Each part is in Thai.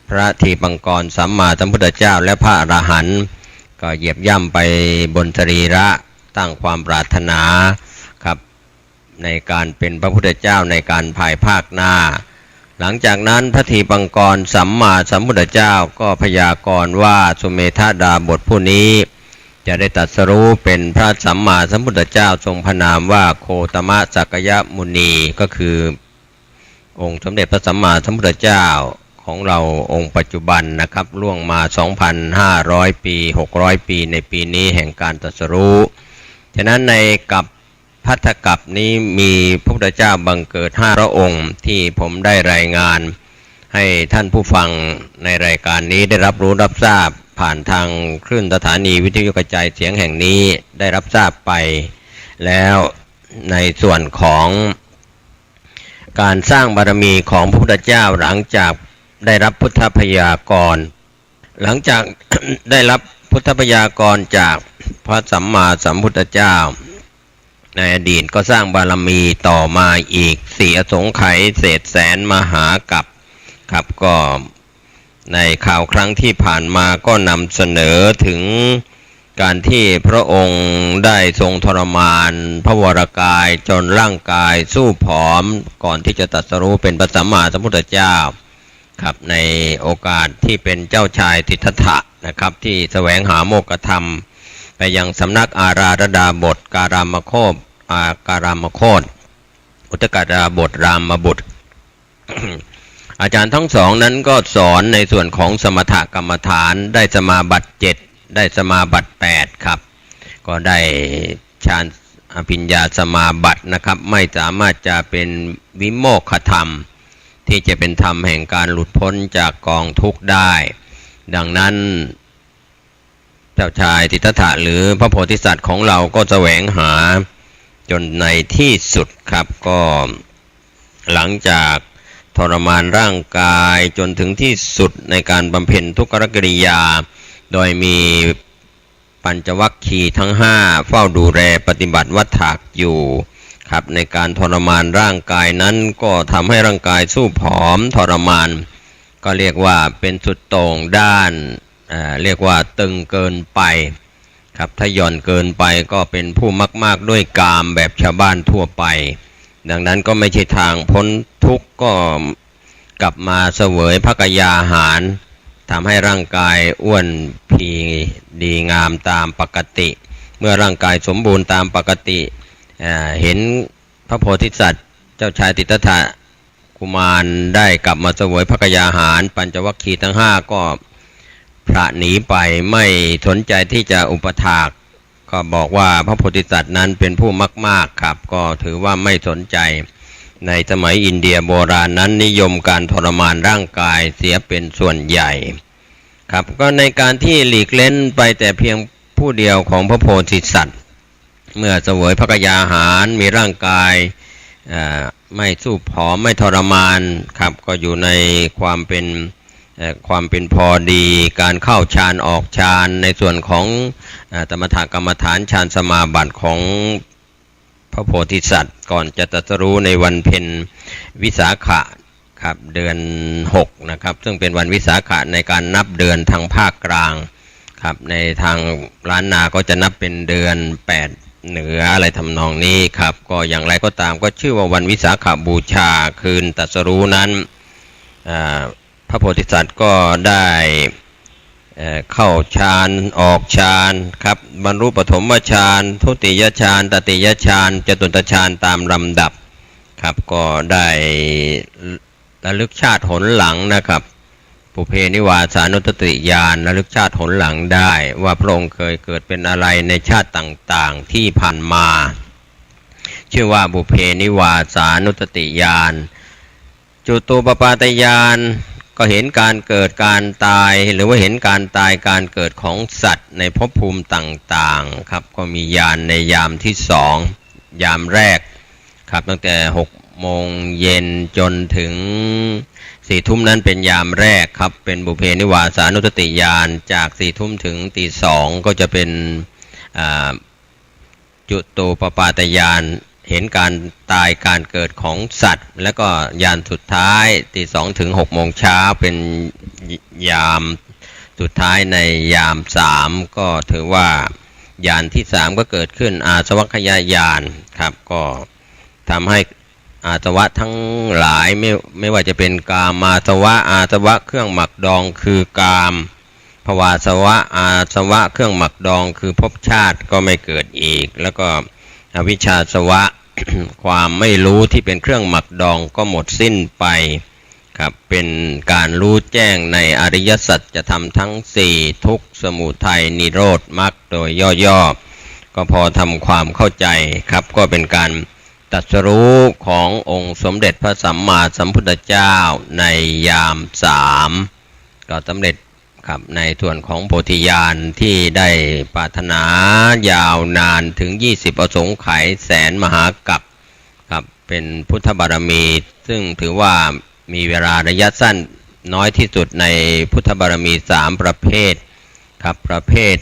พระทีปังกรสัมมาสัมพุทธเจ้าและพระอรหันต์ก็เหยียบย่ำไปบนสรีระตั้งความปรารถนาครับในการเป็นพระพุทธเจ้าในการภายภาคหน้าหลังจากนั้นพระทีปังกรสัมมาสัมพุทธเจ้าก็พยากรณ์ว่าสุเมธาดาบทผู้นี้จะได้ตรัสรู้เป็นพระสัมมาสัมพุทธเจ้าทรงพระนามว่าโคตมะสักยมุนีก็คือองค์สมเด็จพระสัมมาสัมพุทธเจ้าของเราองค์ปัจจุบันนะครับล่วงมา 2,500 ปี600 ปีในปีนี้แห่งการตรัสรู้ฉะนั้นในกับภัททกัปนี้มีพระพุทธเจ้าบังเกิด5พระองค์ที่ผมได้รายงานให้ท่านผู้ฟังในรายการนี้ได้รับรู้รับทราบผ่านทางคลื่นสถานีวิทยุกระจายเสียงแห่งนี้ได้รับทราบไปแล้วในส่วนของการสร้างบารมีของพระพุทธเจ้าหลังจากได้รับพุทธพยากรณ์หลังจาก ได้รับพุทธพยากรณ์จากพระสัมมาสัมพุทธเจ้าในอดีตก็สร้างบารมีต่อมาอีก4 อสงไขยเศษแสนมหากัปครับก็ในข่าวครั้งที่ผ่านมาก็นำเสนอถึงการที่พระองค์ได้ทรงทรมานพระวรกายจนร่างกายสู้ผอมก่อนที่จะตรัสรู้เป็นพระสัมมาสัมพุทธเจ้าครับในโอกาสที่เป็นเจ้าชายสิทธัตถะนะครับที่แสวงหาโมกขธรรมไปยังสำนักอาราธดาบทการามโคตอุตกดาบทรามบุตร อาจารย์ทั้งสองนั้นก็สอนในส่วนของสมถกรรมฐานได้สมาบัติ7ได้สมาบัติ8ครับก็ได้ฌานอภิญญาสมาบัตินะครับไม่สามารถจะเป็นวิโมกขธรรมที่จะเป็นธรรมแห่งการหลุดพ้นจากกองทุกข์ได้ดังนั้นเจ้าชายสิทธัตถะหรือพระโพธิสัตว์ของเราก็แสวงหาจนในที่สุดครับก็หลังจากทรมานร่างกายจนถึงที่สุดในการบำเพ็ญทุกขกิริยาโดยมีปัญจวัคคีย์ทั้ง5เฝ้าดูแลปฏิบัติวัฏฏะอยู่ครับในการทรมานร่างกายนั้นก็ทำให้ร่างกายสู้ผอมทรมานก็เรียกว่าเป็นสุดโต่งด้านเรียกว่าตึงเกินไปครับถ้าหย่อนเกินไปก็เป็นผู้มากๆด้วยกามแบบชาวบ้านทั่วไปดังนั้นก็ไม่ใช่ทางพ้นทุกข์ก็กลับมาเสวยภกยาหารทำให้ร่างกายอ้วนพีดีงามตามปกติเมื่อร่างกายสมบูรณ์ตามปกติเห็นพระโพธิสัตว์เจ้าชายสิทธัตถะกุมารได้กลับมาเสวยภกยาหารปัญจวัคคีย์ทั้ง5ก็พระหนีไปไม่สนใจที่จะอุปถากก็บอกว่าพระโพธิสัตว์นั้นเป็นผู้มากๆครับก็ถือว่าไม่สนใจในสมัยอินเดียโบราณนั้นนิยมการทรมานร่างกายเสียเป็นส่วนใหญ่ครับก็ในการที่หลีกเล้นไปแต่เพียงผู้เดียวของพระโพธิสัตว์เมื่อเสวยภกยาหารมีร่างกายไม่สู้ผอมไม่ทรมานครับก็อยู่ในความเป็นพอดีการเข้าฌานออกฌานในส่วนของสมถกรรมฐานฌานสมาบัติของพระโพธิสัตว์ก่อนจะตรัสรู้ในวันเพ็ญวิสาขะครับเดือน6นะครับซึ่งเป็นวันวิสาขะในการนับเดือนทางภาคกลางครับในทางล้านนาก็จะนับเป็นเดือน8เหนืออะไรทำนองนี้ครับก็อย่างไรก็ตามก็ชื่อว่าวันวิสาขบูชาคืนตรัสรู้นั้นพระโพธิสัตว์ก็ได้เข้าฌานออกฌานครับบรรลุปฐมฌานทุติยฌานตติยฌานจตุตฌานตามลำดับครับก็ได้ระลึกชาติหนหลังนะครับปุเพนิวาสานุสติญาณระลึกชาติหนหลังได้ว่าพระองค์เคยเกิดเป็นอะไรในชาติต่างๆที่ผ่านมาชื่อว่าปุเพนิวาสานุสติญาณจุตูปปาตญาณก็เห็นการเกิดการตายหรือว่าเห็นการตายการเกิดของสัตว์ในภพภูมิต่างๆครับก็มีญาณในยามที่2ยามแรกครับตั้งแต่6 โมงเย็นจนถึง4 ทุ่มนั้นเป็นยามแรกครับเป็นบุเพนิวาสานุสติญาณจาก4 ทุ่มถึงตี 2ก็จะเป็นจุตูปปาตญาณเห็นการตายการเกิดของสัตว์แล้วก็ยานสุดท้ายตี 2 ถึง 6 โมงเช้าเป็น ยามสุดท้ายในยาม3ก็ถือว่ายานที่3ก็เกิดขึ้นอาสวัคยายานครับก็ทำให้อาสวะทั้งหลายไม่ว่าจะเป็นกามาสวะอาสวะเครื่องหมักดองคือกามภวาสวะอาสวะเครื่องหมักดองคือภพชาติก็ไม่เกิดอีกแล้วก็อวิชชาสวะ ความไม่รู้ที่เป็นเครื่องหมักดองก็หมดสิ้นไปครับเป็นการรู้แจ้งในอริยสัจจะทำทั้ง4ทุกข์สมุทัยนิโรธมรรคโดยย่อๆก็พอทำความเข้าใจครับก็เป็นการตรัสรู้ขององค์สมเด็จพระสัมมาสัมพุทธเจ้าในยาม3ก็สำเร็จครับในส่วนของโพธิญาณที่ได้ปรารถนายาวนานถึง20อสงไขยแสนมหากัปครับเป็นพุทธบารมีซึ่งถือว่ามีเวลาระยะสั้นน้อยที่สุดในพุทธบารมี3ประเภทครับประเภท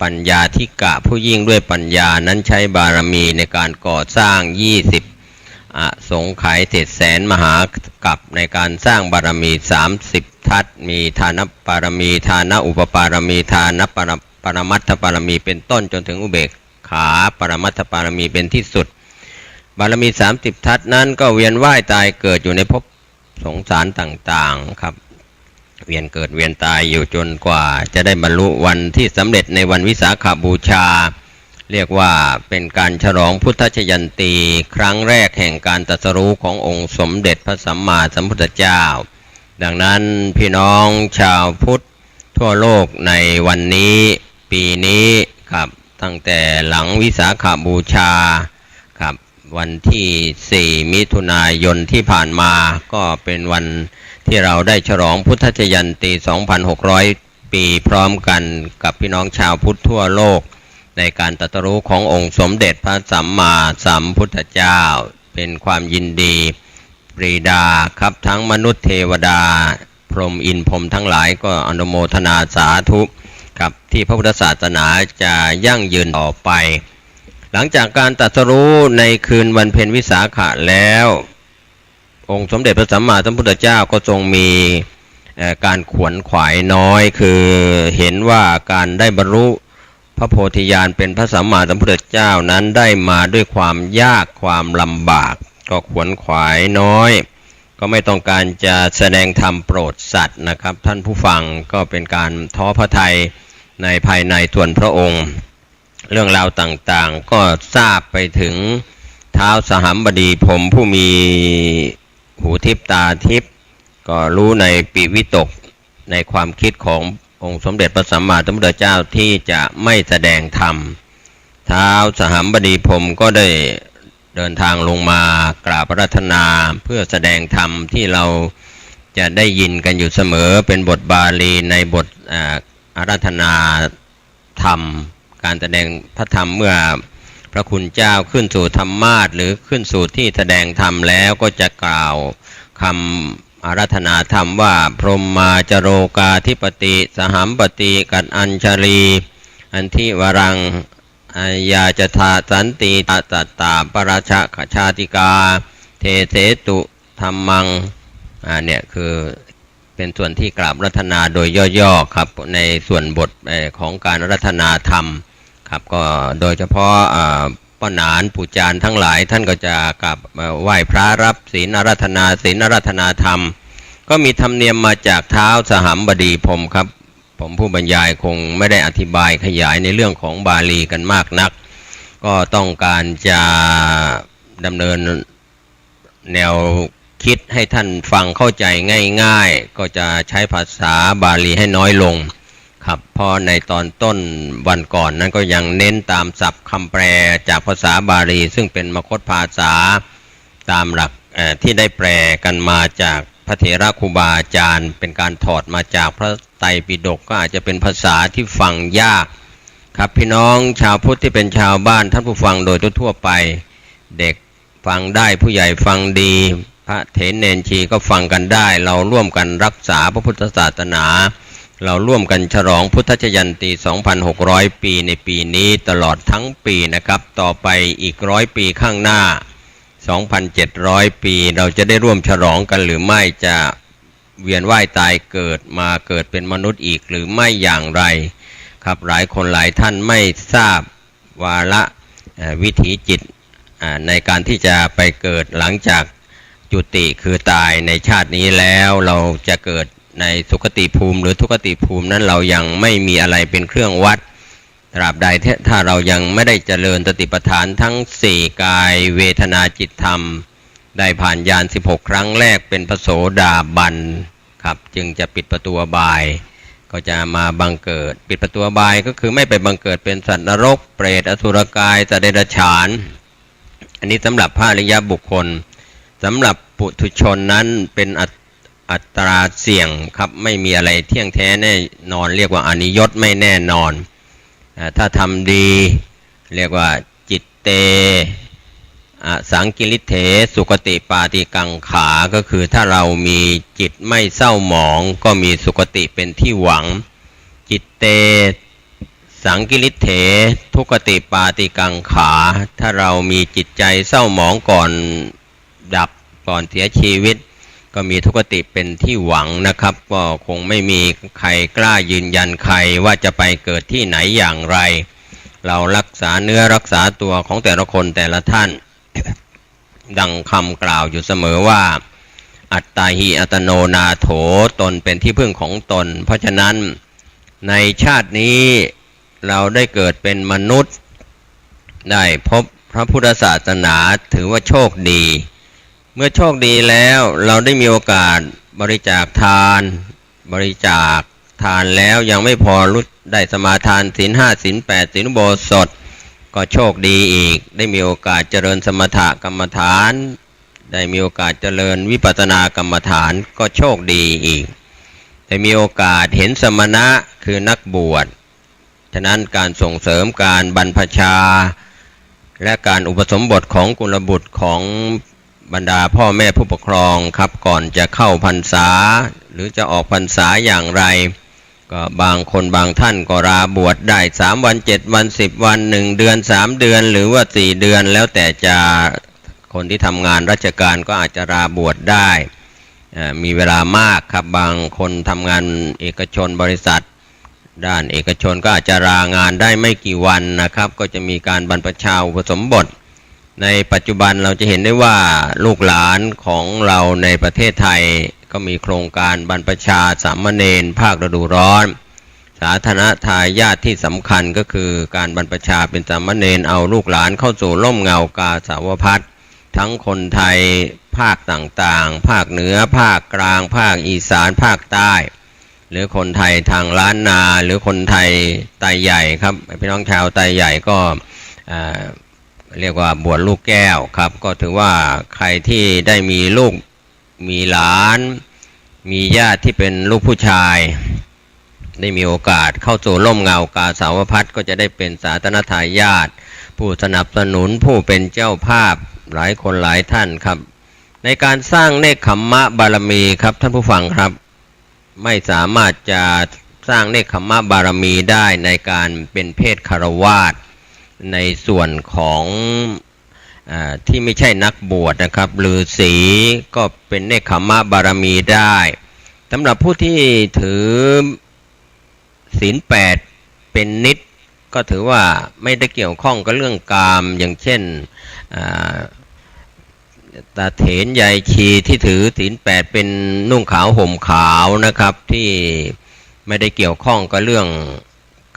ปัญญาธิกะผู้ยิ่งด้วยปัญญานั้นใช้บารมีในการก่อสร้าง20อสงไขยเศษแสนมหากัปในการสร้างบารมี30ทัศมีทานบารมีทานอุปปารมีทานปรมัตถบารมีเป็นต้นจนถึงอุเบกขาปรมัตถบารมีเป็นที่สุดบารมี30ทัศนั้นก็เวียนว่ายตายเกิดอยู่ในภพสงสารต่างๆครับเวียนเกิดเวียนตายอยู่จนกว่าจะได้บรรลุวันที่สำเร็จในวันวิสาขบูชาเรียกว่าเป็นการฉลองพุทธชยันตีครั้งแรกแห่งการตรัสรู้ขององค์สมเด็จพระสัมมาสัมพุทธเจ้าดังนั้นพี่น้องชาวพุทธทั่วโลกในวันนี้ปีนี้ครับตั้งแต่หลังวิสาขบูชาครับวันที่4มิถุนายนที่ผ่านมาก็เป็นวันที่เราได้ฉลองพุทธชยันตี 2,600 ปีพร้อมกันกับพี่น้องชาวพุทธทั่วโลกในการตรัสรู้ขององค์สมเด็จพระสัมมาสัมพุทธเจ้าเป็นความยินดีปรีดาครับทั้งมนุษย์เทวดาพรหมอินทร์พรหมทั้งหลายก็อนุโมทนาสาธุครับที่พระพุทธศาสนาจะยั่งยืนต่อไปหลังจากการตรัสรู้ในคืนวันเพ็ญวิสาขะแล้วองค์สมเด็จพระสัมมาสัมพุทธเจ้าก็ทรงมีการขวนขวายน้อยคือเห็นว่าการได้บรรลุพระโพธิญาณเป็นพระสัมมาสัมพุทธเจ้านั้นได้มาด้วยความยากความลำบากก็ขวนขวายน้อยก็ไม่ต้องการจะแสดงธรรมโปรดสัตว์นะครับท่านผู้ฟังก็เป็นการท้อพระทัยในภายในส่วนพระองค์เรื่องราวต่างๆก็ทราบไปถึงท้าวสหัมบดีพรหมผู้มีหูทิพตาทิพก็รู้ในปิวิตกในความคิดขององค์สมเด็จพระสัมมาสัมพุทธเจ้าที่จะไม่แสดงธรรมท้าวสหัมบดีพรหมก็ได้เดินทางลงมากราบอาราธนาเพื่อแสดงธรรมที่เราจะได้ยินกันอยู่เสมอเป็นบทบาลีในบทอาราธนาธรรมการแสดงพระธรรมเมื่อพระคุณเจ้าขึ้นสู่ธรรมาสน์หรือขึ้นสู่ที่แสดงธรรมแล้วก็จะกล่าวคำอาราธนาธรรมว่าพรหมมาจโรกาธิปติสหัมปติกัตอัญชลีอันทิวรังยาจธาสันติตัตตาปราชะชาติกาเทเสตุธรรมังเนี่ยคือเป็นส่วนที่กราบอาราธนาโดยย่อๆครับในส่วนบทของการอาราธนาธรรมครับก็โดยเฉพาะป้าหนานปู่จารย์ทั้งหลายท่านก็จะกราบไหว้พระรับศีลอาราธนาศีลอาราธนาธรรมก็มีธรรมเนียมมาจากท้าวสหัมบดีพรหมครับผมผู้บรรยายคงไม่ได้อธิบายขยายในเรื่องของบาลีกันมากนักก็ต้องการจะดำเนินแนวคิดให้ท่านฟังเข้าใจง่ายๆก็จะใช้ภาษาบาลีให้น้อยลงครับเพราะในตอนต้นวันก่อนนั้นก็ยังเน้นตามศัพท์คำแปลจากภาษาบาลีซึ่งเป็นมคธภาษาตามหลักที่ได้แปลกันมาจากพระเถระครูบาอาจารย์เป็นการถอดมาจากพระไตรปิฎกก็อาจจะเป็นภาษาที่ฟังยากครับพี่น้องชาวพุทธที่เป็นชาวบ้านท่านผู้ฟังโดยทั่วไปเด็กฟังได้ผู้ใหญ่ฟังดีพระเถรเณรชีก็ฟังกันได้เราร่วมกันรักษาพระพุทธศาสนาเราร่วมกันฉลองพุทธชยันตี 2,600 ปีในปีนี้ตลอดทั้งปีนะครับต่อไปอีก100 ปีข้างหน้า 2,700 ปีเราจะได้ร่วมฉลองกันหรือไม่จะ เวียนว่ายตายเกิดมาเกิดเป็นมนุษย์อีกหรือไม่อย่างไรครับหลายคนหลายท่านไม่ทราบวาระวิถีจิตในการที่จะไปเกิดหลังจากจุติคือตายในชาตินี้แล้วเราจะเกิดในสุคติภูมิหรือทุกติภูมินั้นเรายังไม่มีอะไรเป็นเครื่องวัดตราบใดถ้าเรายังไม่ได้เจริญสติปัฏฐานทั้ง4กายเวทนาจิตธรรมได้ผ่านญาณ16ครั้งแรกเป็นพระโสดาบันครับจึงจะปิดประตูอบายก็จะมาบังเกิดปิดประตูอบายก็คือไม่ไปบังเกิดเป็นสัตว์นรกเปรตอสุรกายสัตว์เดรัจฉานอันนี้สำหรับพระอริยบุคคลสำหรับปุถุชนนั้นเป็นอัตราเสี่ยงครับไม่มีอะไรเที่ยงแท้แน่นอนเรียกว่าอนิยตไม่แน่นอนถ้าทำดีเรียกว่าจิตเตสังกิริเถสุคติปาติกังขาก็คือถ้าเรามีจิตไม่เศร้าหมองก็มีสุคติเป็นที่หวังจิตเตสังกิริเถทุกติปาติกังขาถ้าเรามีจิตใจเศร้าหมองก่อนดับก่อนเสียชีวิตก็มีทุกติเป็นที่หวังนะครับก็คงไม่มีใครกล้ายืนยันใครว่าจะไปเกิดที่ไหนอย่างไรเรารักษาเนื้อรักษาตัวของแต่ละคนแต่ละท่าน ดังคำกล่าวอยู่เสมอว่าอัตตาหิอัตโนนาโถตนเป็นที่พึ่งของตนเพราะฉะนั้นในชาตินี้เราได้เกิดเป็นมนุษย์ได้พบพระพุทธศาสนาถือว่าโชคดีเมื่อโชคดีแล้วเราได้มีโอกาสบริจาคทานบริจาคทานแล้วยังไม่พอรุดได้สมาทานศีล5ศีล8ศีลอุโบสถก็โชคดีอีกได้มีโอกาสเจริญสมถกรรมฐานได้มีโอกาสเจริญวิปัสสนากรรมฐานก็โชคดีอีกได้มีโอกาสเห็นสมณะคือนักบวชฉะนั้นการส่งเสริมการบรรพชาและการอุปสมบทของกุลบุตรของบรรดาพ่อแม่ผู้ปกครองครับก่อนจะเข้าพรรษาหรือจะออกพรรษาอย่างไรก็บางคนบางท่านก็ลาบวชได้3วัน7วัน10วัน1เดือน3เดือนหรือว่า4เดือนแล้วแต่จะคนที่ทำงานราชการก็อาจจะลาบวชได้มีเวลามากครับบางคนทำงานเอกชนบริษัทด้านเอกชนก็อาจจะลางานได้ไม่กี่วันนะครับก็จะมีการบรรพชาอุปสมบทในปัจจุบันเราจะเห็นได้ว่าลูกหลานของเราในประเทศไทยก็มีโครงการบรรพชาสามเณรภาคฤดูร้อนสาธารณทายาทที่สำคัญก็คือการบรรพชาเป็นสามเณรเอาลูกหลานเข้าสู่ร่มเงากาสาวพัสทั้งคนไทยภาคต่างๆภาคเหนือภาคกลางภาคอีสานภาคใต้หรือคนไทยทางล้านนาหรือคนไทยไตใหญ่ครับพี่น้องชาวไตใหญ่ก็เรียกว่าบวชลูกแก้วครับก็ถือว่าใครที่ได้มีลูกมีหลานมีญาติที่เป็นลูกผู้ชายได้มีโอกาสเข้าสู่ร่มเงากาสาวพัสก็จะได้เป็นสาธารณทายาทผู้สนับสนุนผู้เป็นเจ้าภาพหลายคนหลายท่านครับในการสร้างเนกขัมมะบารมีครับท่านผู้ฟังครับไม่สามารถจะสร้างเนกขัมมะบารมีได้ในการเป็นเพศคฤหัสถ์ในส่วนของที่ไม่ใช่นักบวชนะครับฤาษีก็เป็นเนกขัมมะบารมีได้สำหรับผู้ที่ถือศีล8เป็นนิจก็ถือว่าไม่ได้เกี่ยวข้องกับเรื่องกามอย่างเช่นตาเถรยายชีที่ถือศีล8เป็นนุ่งขาวห่มขาวนะครับที่ไม่ได้เกี่ยวข้องกับเรื่อง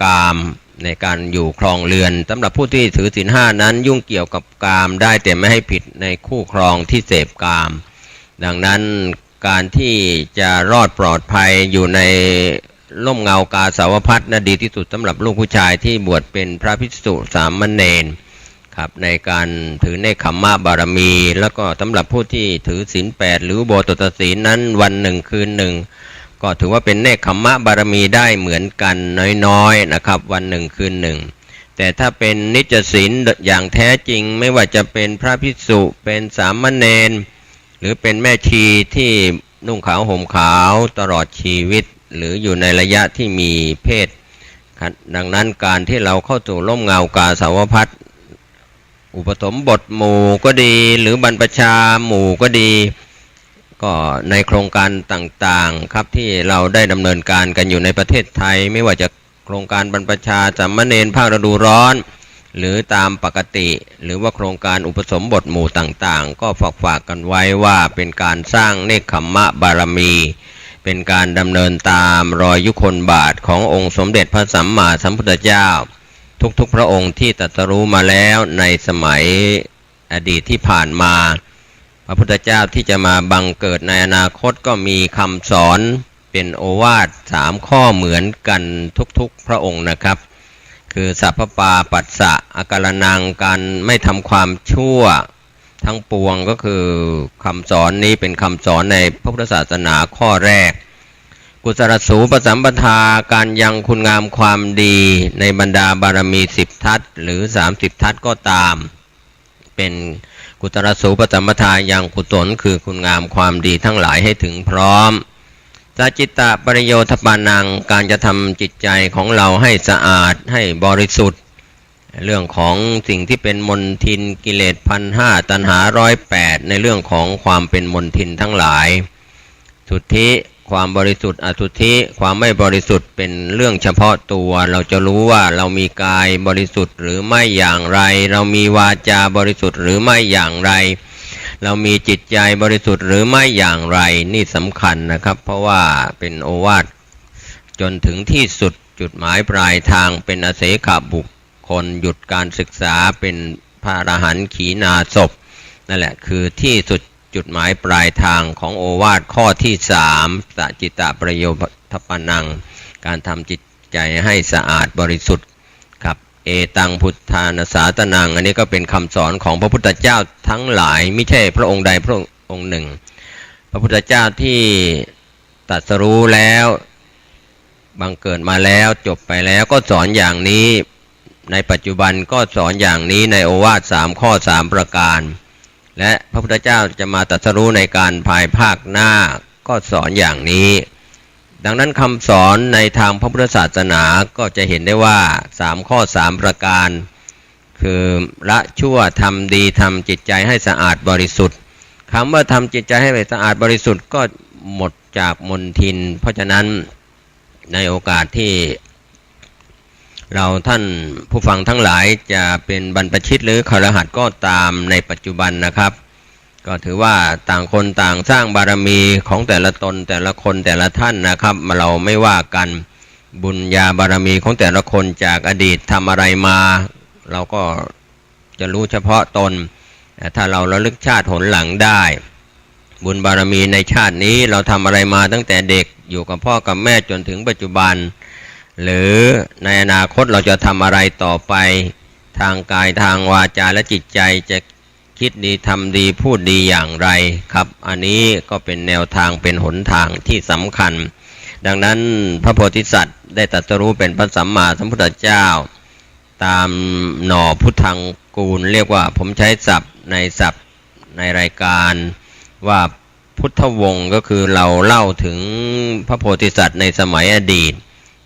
กามในการอยู่ครองเรือนสำหรับผู้ที่ถือศีล5นั้นยุ่งเกี่ยวกับกามได้แต่ไม่ให้ผิดในคู่ครองที่เสพกามดังนั้นการที่จะรอดปลอดภัยอยู่ในร่มเงากาสาวพัสดีที่สุดสำหรับลูกผู้ชายที่บวชเป็นพระภิกษุสามเณรครับในการถือเนกขัมมะบารมีแล้วก็สำหรับผู้ที่ถือศีล8หรืออุโบสถศีลนั้นวันหนึ่งคืนหนึ่งก็ถือว่าเป็นเนกขัมมะบารมีได้เหมือนกันน้อยๆนะครับวันหนึ่งคืนหนึ่งแต่ถ้าเป็นนิจศีลอย่างแท้จริงไม่ว่าจะเป็นพระภิกษุเป็นสามเณรหรือเป็นแม่ชีที่นุ่งขาวห่มขาวตลอดชีวิตหรืออยู่ในระยะที่มีเพศดังนั้นการที่เราเข้าสู่ร่มเงากาสาวพัสอุปสมบทหมู่ก็ดีหรือบรรพชาหมู่ก็ดี ก็ในโครงการต่างๆครับที่เราได้ดำเนินการกันอยู่ในประเทศไทยไม่ว่าจะโครงการบรรพชาสามเณรภาคฤดูร้อนหรือตามปกติหรือว่าโครงการอุปสมบทหมู่ต่างๆก็ฝากกันไว้ว่าเป็นการสร้างเนกขัมมะบารมีเป็นการดำเนินตามรอยยุคลบาทขององค์สมเด็จพระสัมมาสัมพุทธเจ้าทุกๆพระองค์ที่ตรัสรู้มาแล้วในสมัยอดีตที่ผ่านมาพระพุทธเจ้าที่จะมาบังเกิดในอนาคตก็มีคำสอนเป็นโอวาท3ข้อเหมือนกันทุกๆพระองค์นะครับคือสัพพปาปัสสะอาการนังการไม่ทำความชั่วทั้งปวงก็คือคำสอนนี้เป็นคำสอนในพระพุทธศาสนาข้อแรกกุศลสูปสัมปทาการยังคุณงามความดีในบรรดาบารมี10ทัศหรือ30ทัศก็ตามเป็นกุศลสูปสัมปทายังกุศลคือคุณงามความดีทั้งหลายให้ถึงพร้อมสัจจิตะปริโยทปานังการจะทำจิตใจของเราให้สะอาดให้บริสุทธิ์เรื่องของสิ่งที่เป็นมลทินกิเลส1,500ตัณหา108ในเรื่องของความเป็นมลทินทั้งหลายสุทธิความบริสุทธิ์อสุทธิความไม่บริสุทธิ์เป็นเรื่องเฉพาะตัวเราจะรู้ว่าเรามีกายบริสุทธิ์หรือไม่อย่างไรเรามีวาจาบริสุทธิ์หรือไม่อย่างไรเรามีจิตใจบริสุทธิ์หรือไม่อย่างไรนี่สำคัญนะครับเพราะว่าเป็นโอวาทจนถึงที่สุดจุดหมายปลายทางเป็นอเสขบุคคลหยุดการศึกษาเป็นพระอรหันต์ขีณาสพนั่นแหละคือที่สุดจุดหมายปลายทางของโอวาทข้อที่3สัจจิตะประโยทปนังการทำจิตใจให้สะอาดบริสุทธิ์ครับเอตังพุทธานาสาตนังอันนี้ก็เป็นคำสอนของพระพุทธเจ้าทั้งหลายไม่ใช่พระองค์ใดพระองค์หนึ่งพระพุทธเจ้าที่ตรัสรู้แล้วบังเกิดมาแล้วจบไปแล้วก็สอนอย่างนี้ในปัจจุบันก็สอนอย่างนี้ในโอวาท3ข้อ3ประการและพระพุทธเจ้าจะมาตรัสรู้ในการภายภาคหน้าก็สอนอย่างนี้ดังนั้นคำสอนในทางพระพุทธศาสนาก็จะเห็นได้ว่า3ข้อ3ประการคือละชั่วทำดีทำจิตใจให้สะอาดบริสุทธิ์คำว่าทำจิตใจให้สะอาดบริสุทธิ์ก็หมดจากมลทินเพราะฉะนั้นในโอกาสที่เราท่านผู้ฟังทั้งหลายจะเป็นบรรพชิตหรือคฤหัสถ์ก็ตามในปัจจุบันนะครับก็ถือว่าต่างคนต่างสร้างบารมีของแต่ละตนแต่ละคนแต่ละท่านนะครับเราไม่ว่ากันบุญญาบารมีของแต่ละคนจากอดีตทำอะไรมาเราก็จะรู้เฉพาะตนถ้าเราระลึกชาติหนหลังได้บุญบารมีในชาตินี้เราทำอะไรมาตั้งแต่เด็กอยู่กับพ่อกับแม่จนถึงปัจจุบันหรือในอนาคตเราจะทำอะไรต่อไปทางกายทางวาจาและจิตใจจะคิดดีทำดีพูดดีอย่างไรครับอันนี้ก็เป็นแนวทางเป็นหนทางที่สำคัญดังนั้นพระโพธิสัตว์ได้ตรัสรู้เป็นพระสัมมาสัมพุทธเจ้าตามหน่อพุทธังกูลเรียกว่าผมใช้ศัพท์ในรายการว่าพุทธวงศ์ก็คือเราเล่าถึงพระโพธิสัตว์ในสมัยอดีต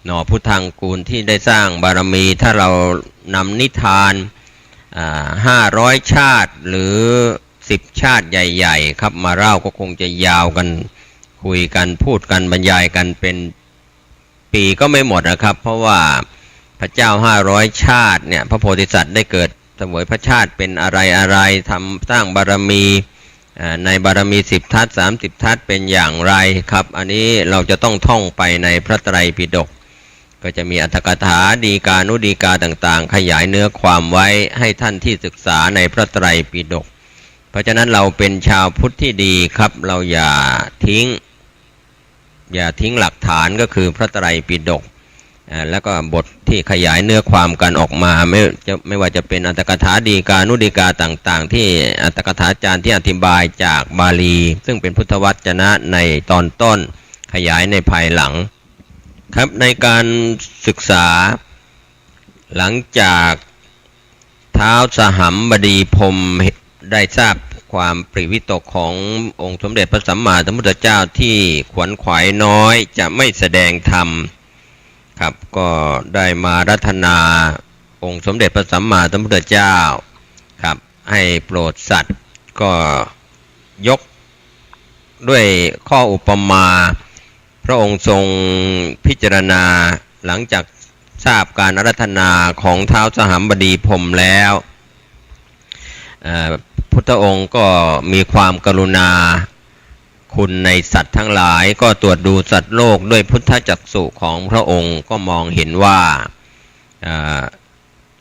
หน่อพุทธังกูลที่ได้สร้างบารมีถ้าเรานำนิทาน500ชาติหรือ10ชาติใหญ่ๆครับมาเล่าก็คงจะยาวกันคุยกันพูดกันบรรยายกันเป็นปีก็ไม่หมดนะครับเพราะว่าพระเจ้า500ชาติเนี่ยพระโพธิสัตว์ได้เกิดเสวยพระชาติเป็นอะไรทำสร้างบารมีในบารมี10ทัศ30ทัศเป็นอย่างไรครับอันนี้เราจะต้องท่องไปในพระไตรปิฎกก็จะมีอรรถกถาดีกานุดีกาต่างๆขยายเนื้อความไว้ให้ท่านที่ศึกษาในพระไตรปิฎกเพราะฉะนั้นเราเป็นชาวพุทธที่ดีครับเราอย่าทิ้งหลักฐานก็คือพระไตรปิฎกแล้วก็บทที่ขยายเนื้อความกันออกมาไม่ว่าจะเป็นอรรถกถาดีกานุดีกาต่างๆที่อรรถกถาจารย์ที่อธิบายจากบาลีซึ่งเป็นพุทธวจนะในตอนต้นขยายในภายหลังครับในการศึกษาหลังจากท้าวสหัมบดีพรหมได้ทราบความปริวิตกขององค์สมเด็จพระสัมมาสัมพุทธเจ้าที่ขวนขวายน้อยจะไม่แสดงธรรมครับก็ได้มารัตนาองค์สมเด็จพระสัมมาสัมพุทธเจ้าครับให้โปรดสัตว์ก็ยก ด้วยข้ออุปมาพระองค์ทรงพิจารณาหลังจากทราบการอาราธนาของท้าวสหัมบดีพรหมแล้วพุทธองค์ก็มีความกรุณาคุณในสัตว์ทั้งหลายก็ตรวจดูสัตว์โลกด้วยพุทธจักษุของพระองค์ก็มองเห็นว่า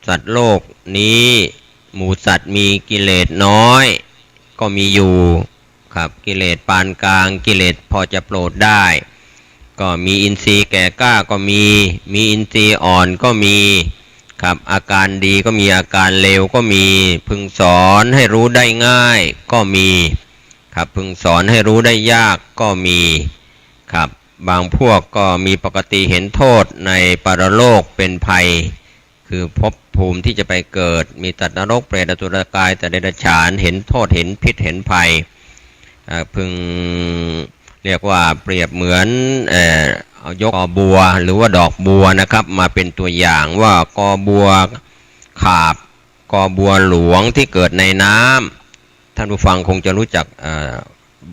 สัตว์โลกนี้หมู่สัตว์มีกิเลสน้อยก็มีอยู่ครับกิเลสปานกลางกิเลสพอจะโปรดได้ก็มีอินทรีย์แก่กล้าก็มีอินทรีย์อ่อนก็มีครับอาการดีก็มีอาการเลวก็มีพึงสอนให้รู้ได้ง่ายก็มีครับพึงสอนให้รู้ได้ยากก็มีครับบางพวกก็มีปกติเห็นโทษในปรโลกเป็นภัยคือภพภูมิที่จะไปเกิดมีสัตว์นรกเปรตอสุรกายสัตว์เดรัจฉานเห็นโทษเห็นพิษเห็นภัยพึงเรียกว่าเปรียบเหมือนเอายกกอบัวหรือว่าดอกบัวนะครับมาเป็นตัวอย่างว่ากอบัวขาบกอบัวหลวงที่เกิดในน้ำท่านผู้ฟังคงจะรู้จัก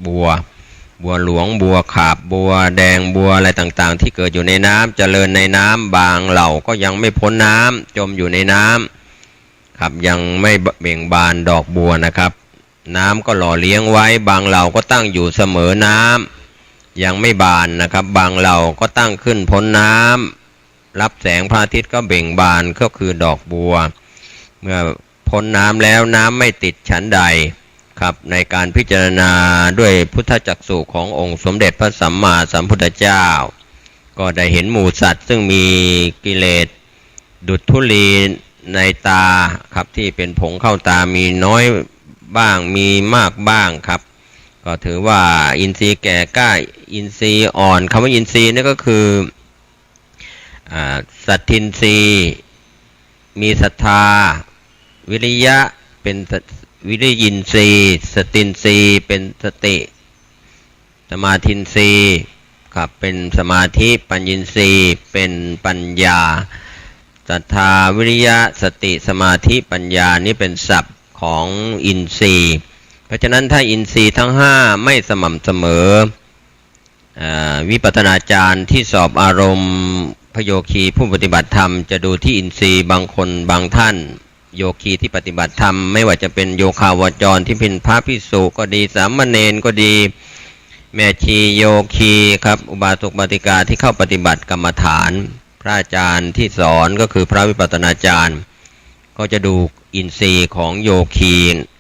บัวหลวงบัวขาบบัวแดงบัวอะไรต่างๆที่เกิดอยู่ในน้ำเจริญในน้ำบางเหล่าก็ยังไม่พ้นน้ำจมอยู่ในน้ำครับยังไม่เบ่งบานดอกบัวนะครับน้ำก็หล่อเลี้ยงไว้บางเหล่าก็ตั้งอยู่เสมอน้ำยังไม่บานนะครับบางเหล่าก็ตั้งขึ้นพ้นน้ำรับแสงพระอาทิตย์ก็เบ่งบานก็คือดอกบัวเมื่อพ้นน้ำแล้วน้ำไม่ติดฉันใดครับในการพิจารณาด้วยพุทธจักษุขององค์สมเด็จพระสัมมาสัมพุทธเจ้าก็ได้เห็นหมู่สัตว์ซึ่งมีกิเลสดุจธุลีในตาครับที่เป็นผงเข้าตามีน้อยบ้างมีมากบ้างครับก็ถือว่าอินทรีย์แก่กล้าอินทรีย์อ่อนคำว่าอินทรีย์นี่ก็คือสัตทินทรีย์มีศรัทธาวิริยะเป็นวิริยินทรีย์สตินทรีย์เป็นสติสมาธินทรีย์ครับเป็นสมาธิปัญญินทรีย์เป็นปัญญาศรัทธาวิริยะสติสมาธิปัญญานี่เป็นศัพท์ของอินทรีย์เพราะฉะนั้นถ้าอินทรีย์ทั้ง5ไม่สม่ำเสมอวิปัสสนาจารย์ที่สอบอารมณ์พโยคีผู้ปฏิบัติธรรมจะดูที่อินทรีย์บางคนบางท่านโยคีที่ปฏิบัติธรรมไม่ว่าจะเป็นโยคาวจรที่เป็นพระภิกษุก็ดีสามเณรก็ดีแม่ชีโยคีครับอุบาสกอุบาสิกาที่เข้าปฏิบัติกรรมฐานพระอาจารย์ที่สอนก็คือพระวิปัสสนาจารย์ก็จะดูอินทรีย์ของโยคี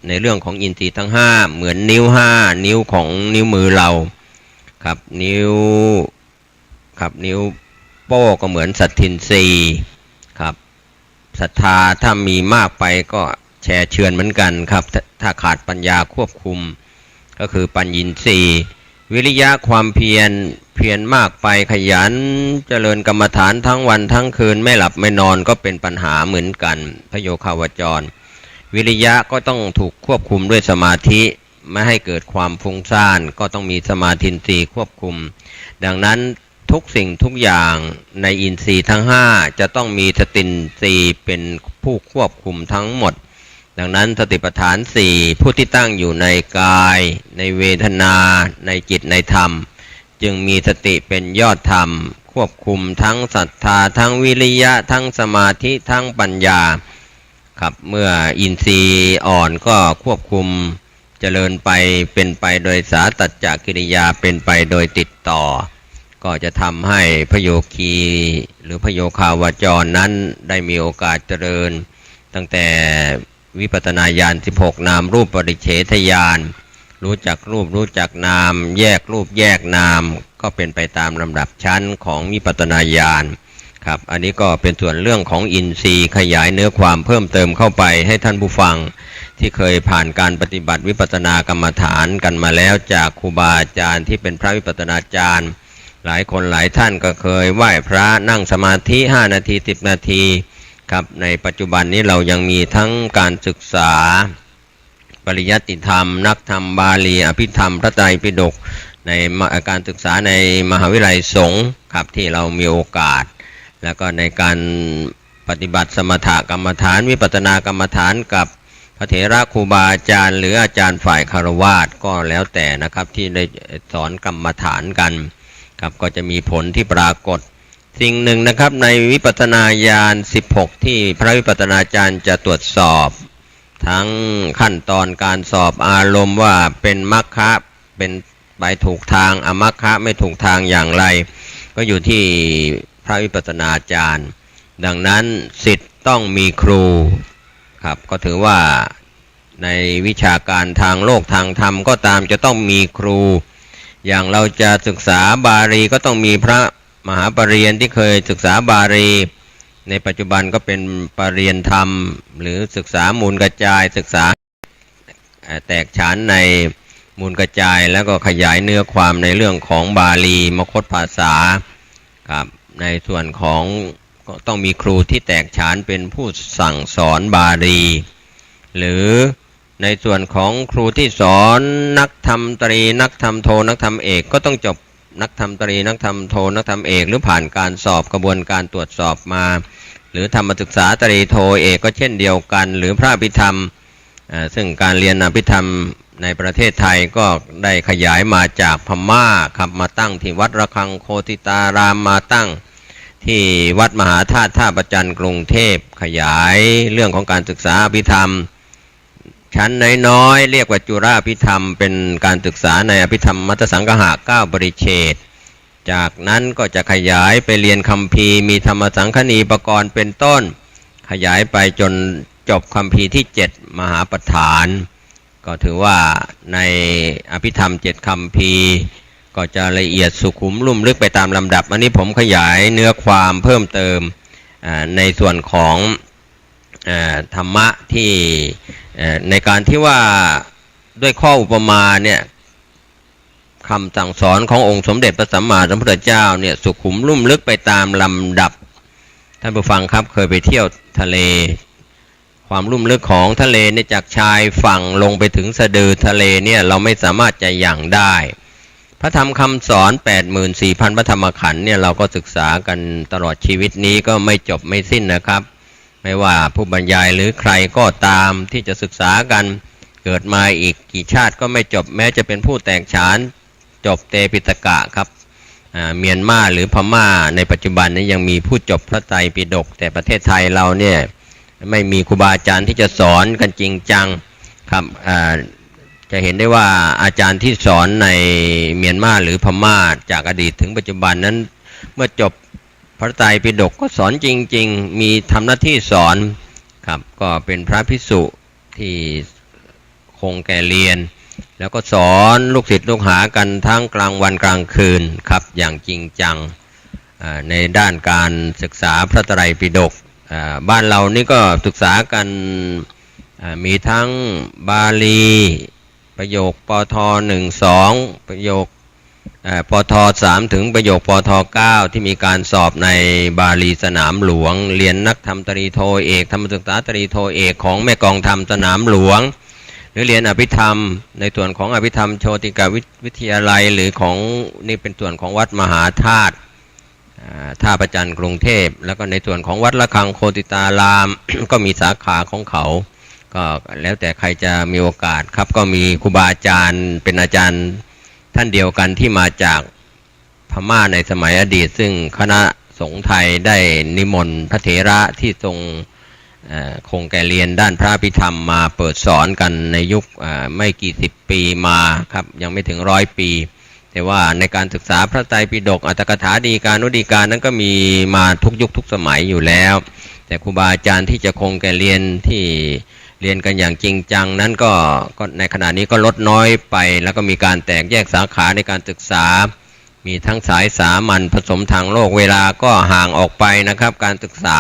ในเรื่องของอินทรีย์ทั้ง5เหมือนนิ้ว5นิ้วของนิ้วมือเราครับนิ้วโป้ก็เหมือนสัตทินทรีย์ครับศรัทธาถ้ามีมากไปก็แช่เชือนเหมือนกันครับถ้าขาดปัญญาควบคุมก็คือปัญญินทรีย์วิริยะความเพียรมากไปขยันเจริญกรรมฐานทั้งวันทั้งคืนไม่หลับไม่นอนก็เป็นปัญหาเหมือนกันพโยคาวจรวิริยะก็ต้องถูกควบคุมด้วยสมาธิไม่ให้เกิดความฟุ้งซ่านก็ต้องมีสมาธินทรีย์ควบคุมดังนั้นทุกสิ่งทุกอย่างในอินทรีย์ทั้ง5จะต้องมีสตินทรีย์เป็นผู้ควบคุมทั้งหมดดังนั้นสติปัฏฐาน4ผู้ที่ตั้งอยู่ในกายในเวทนาในจิตในธรรมจึงมีสติเป็นยอดธรรมควบคุมทั้งศรัทธาทั้งวิริยะทั้งสมาธิทั้งปัญญาครับเมื่ออินทรีย์อ่อนก็ควบคุมเจริญไปเป็นไปโดยสาตัจจกิริยาเป็นไปโดยติดต่อก็จะทำให้พโยคีหรือพโยคาวจรนั้นได้มีโอกาสเจริญตั้งแต่วิปัสสนาญาณ16นามรูปปริเฉทญาณรู้จักรูปรู้จักนามแยกรูปแยกนามก็เป็นไปตามลำดับชั้นของวิปัสสนาญาณครับอันนี้ก็เป็นส่วนเรื่องของอินทรีย์ขยายเนื้อความเพิ่มเติมเข้าไปให้ท่านผู้ฟังที่เคยผ่านการปฏิบัติวิปัสสนากรรมฐานกันมาแล้วจากครูบาอาจารย์ที่เป็นพระวิปัสสนาจารย์หลายคนหลายท่านก็เคยไหว้พระนั่งสมาธิ5นาที10นาทีครับในปัจจุบันนี้เรายังมีทั้งการศึกษาปริยัติธรรมนักธรรมบาลีอภิธรรมพระไตรปิฎกในการศึกษาในมหาวิทยาลัยสงฆ์ครับที่เรามีโอกาสแล้วก็ในการปฏิบัติสมถกรรมฐานวิปัสสนากรรมฐานกับพ ระเถระครูบาอาจารย์หรืออาจารย์ฝ่ายคฤหัสถ์ก็แล้วแต่นะครับที่ได้สอนกรรมฐานกันครับก็จะมีผลที่ปรากฏสิ่งหนึ่งนะครับในวิปัสสนาญาณ16ที่พระวิปัสสนาจารย์จะตรวจสอบทั้งขั้นตอนการสอบอารมณ์ว่าเป็นมัคคะเป็นไปถูกทางอมัคคะไม่ถูกทางอย่างไรก็อยู่ที่พระวิปัสสนาจารย์ดังนั้นศิษย์ต้องมีครูครับก็ถือว่าในวิชาการทางโลกทางธรรมก็ตามจะต้องมีครูอย่างเราจะศึกษาบาลีก็ต้องมีพระมหาปรริญญาที่เคยศึกษาบาลีในปัจจุบันก็เป็นปรริญญาธรรมหรือศึกษามูลกระจายศึกษาแตกฉานในมูลกระจายแล้วก็ขยายเนื้อความในเรื่องของบาลีมคธภาษาครับในส่วนของก็ต้องมีครูที่แตกฉานเป็นผู้สั่งสอนบาลีหรือในส่วนของครูที่สอนนักธรรมตรีนักธรรมโทนักธรรมเอกก็ต้องจบนักธรรมตรีนักธรรมโทนักธรรมเอกหรือผ่านการสอบกระบวนการตรวจสอบมาหรือธรรมศึกษาตรีโทเอกก็เช่นเดียวกันหรือพระอภิธรรมซึ่งการเรียนอภิธรรมในประเทศไทยก็ได้ขยายมาจากพม่าครับมาตั้งที่วัดระฆังโคติตารามมาตั้งที่วัดมหาธาตุท่าประจันกรุงเทพขยายเรื่องของการศึกษาอภิธรรมชั้นน้อยๆเรียกว่าจุฬาอภิธรรมเป็นการศึกษาในอภิธรรมมัตสังคหะ9 ปริเฉดจากนั้นก็จะขยายไปเรียนคัมภีร์มีธรรมสังคณีปกรณ์เป็นต้นขยายไปจนจบคัมภีร์ที่7มหาปฐานก็ถือว่าในอภิธรรม7คัมภีร์ก็จะละเอียดสุขุมลุ่มลึกไปตามลำดับอันนี้ผมขยายเนื้อความเพิ่มเติมในส่วนของธรรมะที่ในการที่ว่าด้วยข้ออุปมาเนี่ยคำสั่งสอนขององค์สมเด็จพระสัมมาสัมพุทธเจ้าเนี่ยสุขุมลุ่มลึกไปตามลำดับท่านผู้ฟังครับเคยไปเที่ยวทะเลความลุ่มลึกของทะเลเนี่ยจากชายฝั่งลงไปถึงสะดือทะเลเนี่ยเราไม่สามารถจะหยั่งได้พระธรรมคำสอน 84,000 พระธรรมขันธ์เนี่ยเราก็ศึกษากันตลอดชีวิตนี้ก็ไม่จบไม่สิ้นนะครับไม่ว่าผู้บรรยายหรือใครก็ตามที่จะศึกษากันเกิดมาอีกกี่ชาติก็ไม่จบแม้จะเป็นผู้แตกฉานจบเตปิฎกะครับเมียนมาหรือพม่าในปัจจุบันนี้ยังมีผู้จบพระไตรปิฎกแต่ประเทศไทยเราเนี่ยไม่มีครูบาอาจารย์ที่จะสอนกันจริงจังครับจะเห็นได้ว่าอาจารย์ที่สอนในเมียนมาหรือพม่าจากอดีตถึงปัจจุบันนั้นเมื่อจบพระไตรปิฎกก็สอนจริงๆมีทำหน้าที่สอนครับก็เป็นพระภิกษุที่คงแก่เรียนแล้วก็สอนลูกศิษย์ลูกหากันทั้งกลางวันกลางคืนครับอย่างจริงจังในด้านการศึกษาพระไตรปิฎกบ้านเรานี่ก็ศึกษากันมีทั้งบาลีประโยคปท1 2ประโยคปท3ถึงประโยคปท9ที่มีการสอบในบาลีสนามหลวงเรียนนักธรรมตรีโทเอกธรรมศึกษาตรีโทเอกของแม่กองธรรมสนามหลวงหรือเรียนอภิธรรมในส่วนของอภิธรรมโชติกาวิทยาลัยหรือของนี่เป็นส่วนของวัดมหาธาตุท่าประจันกรุงเทพแล้วก็ในส่วนของวัดระฆังโคติตาราม ก็มีสาขาของเขาก็แล้วแต่ใครจะมีโอกาสครับก็มีครูบาอาจารย์เป็นอาจารย์ท่านเดียวกันที่มาจากพม่าในสมัยอดีตซึ่งคณะสงฆ์ไทยได้นิมนต์พระเถระที่ทรงคงแก่เรียนด้านพระอภิธรรมมาเปิดสอนกันในยุคไม่กี่สิบปีมาครับยังไม่ถึง100 ปีแต่ว่าในการศึกษาพระไตรปิฎกอัตถกถาฎีกานุฎีกานั้นก็มีมาทุกยุคทุกสมัยอยู่แล้วแต่ครูบาอาจารย์ที่จะคงแก่เรียนที่เรียนกันอย่างจริงจังนั้นก็ในขณะนี้ก็ลดน้อยไปแล้วก็มีการแตกแยกสาขาในการศึกษามีทั้งสายสามัญผสมทางโลกเวลาก็ห่างออกไปนะครับการศึกษา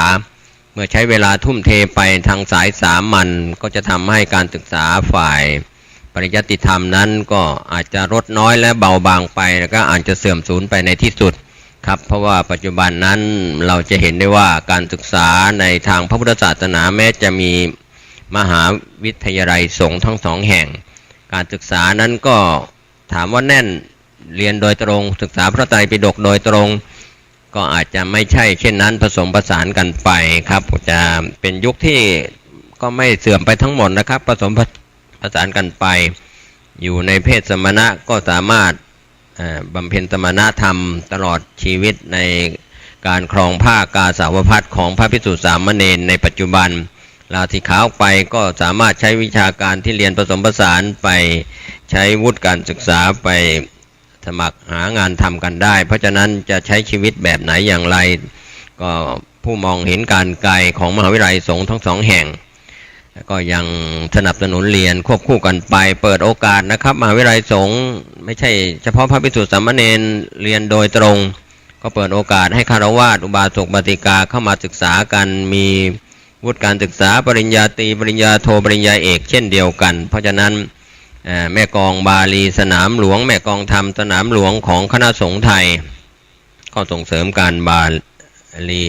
เมื่อใช้เวลาทุ่มเทไปทางสายสามัญก็จะทำให้การศึกษาฝ่ายปริยัติธรรมนั้นก็อาจจะลดน้อยและเบาบางไปแล้วก็อาจจะเสื่อมสูญไปในที่สุดครับเพราะว่าปัจจุบันนั้นเราจะเห็นได้ว่าการศึกษาในทางพระพุทธศาสนาแม้จะมีมหาวิทยาลัยสงฆ์ทั้ง2 แห่งการศึกษานั้นก็ถามว่าแน่นเรียนโดยตรงศึกษาพระไตรปิฎกโดยตรงก็อาจจะไม่ใช่เช่นนั้นผสมผสานกันไปครับจะเป็นยุคที่ ก็ไม่เสื่อมไปทั้งหมดนะครับผสมผสานกันไปอยู่ในเพศสมณะก็สามารถบำเพ็ญสมณธรรมตลอดชีวิตในการครองผ้ากาสาวพัสของพระภิกษุสามเณรในปัจจุบันลาสิกขาออกไปก็สามารถใช้วิชาการที่เรียนผสมผสานไปใช้วุฒิการศึกษาไปสมัครหางานทำกันได้เพราะฉะนั้นจะใช้ชีวิตแบบไหนอย่างไรก็ผู้มองเห็นการไกลของมหาวิทยาลัยสงฆ์ทั้งสองแห่งก็ยังสนับสนุนเรียนควบคู่กันไปเปิดโอกาสนะครับมหาวิทยาลัยสงฆ์ไม่ใช่เฉพาะพระภิกษุสามเณรเรียนโดยตรงก็เปิดโอกาสให้ฆราวาสอุบาสกอุบาสิกาเข้ามาศึกษากันมีวุฒิการศึกษาปริญญาตรีปริญญาโทปริญญาเอกเช่นเดียวกันเพราะฉะนั้นแม่กองบาลีสนามหลวงแม่กองธรรมสนามหลวงของคณะสงฆ์ไทยก็ส่งเสริมการบาลี